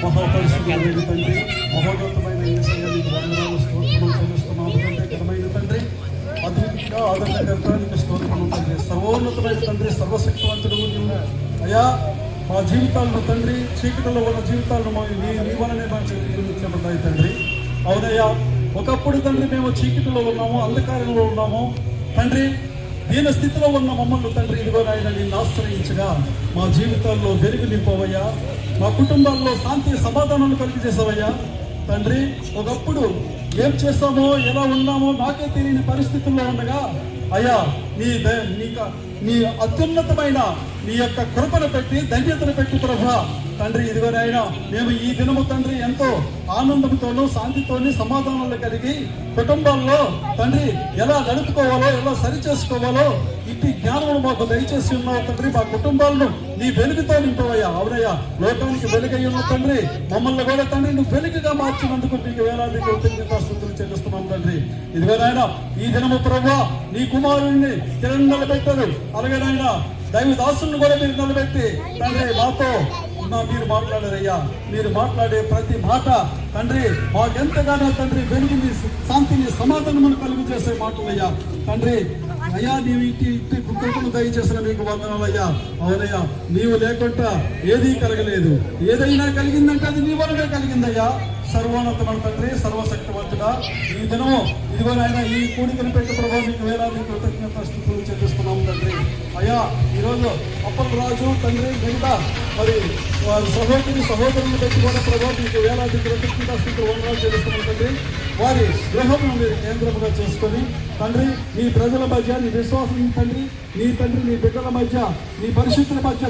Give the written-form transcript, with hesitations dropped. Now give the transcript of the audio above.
మహాపరిశుద్ధుడైన తండ్రి, మహోన్నతమైన యేసయ్య నీకు వందనాలు స్తోత్రములు చెల్లిస్తున్నాము తండ్రి. ఘనమైన తండ్రి, అద్భుతంగా ఆదరణకర్త నీకు స్తోత్రములు తండ్రి. సర్వోన్నతమైన తండ్రి, సర్వశక్తివంతుడు నీవు అయ్యా. మా జీవితాలను తండ్రి, చీకటిలో ఉన్న జీవితాలను నీ వలనే మాకు నిర్మించబడ్డాయి తండ్రి. అవునయ్యా, ఒకప్పుడు తండ్రి మేము చీకటిలో ఉన్నాము, అంధకారంలో ఉన్నాము తండ్రి. దీన స్థితిలో ఉన్న మమ్మల్ని తండ్రి ఇదిగో నాయన నిన్ను ఆశ్రయించగా మా జీవితాల్లో వెలుగు నింపవయ్యా. మా కుటుంబాల్లో శాంతి సమాధానాలు కలిగజేసావయ్యా తండ్రి. ఒకప్పుడు ఏం చేస్తామో ఎలా ఉన్నామో నాకే తెలియని పరిస్థితుల్లో ఉండగా అయ్యా నీ అత్యున్నతమైన నీ యొక్క కృపను పెట్టి ధన్యతను పెట్టి ప్రభా తండ్రి ఇదిగోనైనా మేము ఈ దినము తండ్రి ఎంతో ఆనందంతోనూ శాంతితోని సమాధానాలు కలిగి కుటుంబాల్లో తండ్రి ఎలా నడుపుకోవాలో ఎలా సరి చేసుకోవాలో ఇట్టి జ్ఞానం మాకు దయచేసి ఉన్నావు తండ్రి. మా కుటుంబాలను నీ వెలుగుతో నింపవయ్యా. అవునయ్యా, లోకానికి వెలుగై ఉన్న తండ్రి మమ్మల్ని కూడా తండ్రి నువ్వు వెలుగుగా మార్చినందుకు నీకు వేలాది కృతజ్ఞతాస్తుతులు చెల్లిస్తున్నాం తండ్రి. ఇదిగోనైనా ఈ దినము ప్రభా నీ కుమారుడిని కిరణ్ నిలబెట్టారు, అలాగే నాయన దైవదాసులను కూడా మీరు నిలబెట్టి తండ్రి మాతో మీరు మాట్లాడారయ్యా. మీరు మాట్లాడే ప్రతి మాట తండ్రి మాకెంతగానో తండ్రి వెలుగుని శాంతిని సమాధానమును కలుగు చేసే మాటలయ్యా తండ్రి. అయ్యా నీవు ఇట్టి కృపను దయచేసిన మీకు వందనాలయ్యా. అవునయ్యా, నీవు లేకుండా ఏదీ కలగలేదు. ఏదైనా కలిగిందంటే అది నీ వలనే కలిగిందయ్యా. సర్వోన్నతమైన తండ్రి, సర్వశక్తివంతుడా ఈ దినము ఇదిగోనైనా ఈ కూడికను పెట్టి ప్రభావం మీకు వేలాది కృతజ్ఞతాస్తుతులు చెల్లిస్తున్నాము తండ్రి. అయ్యా, ఈరోజు అప్పలరాజు తండ్రి మిగతా మరి వారి సహోదరులను పెట్టి కూడా ప్రభావం మీకు వేలాది కృతజ్ఞతాస్తుతులు వందనాలు చెల్లిస్తున్నాం తండ్రి. వారి గృహమును మీరు కేంద్రముగా చేసుకొని తండ్రి నీ ప్రజల మధ్య నీ విశ్వాసం తండ్రి నీ బిడ్డల మధ్య నీ పరిశుద్ధుల మధ్య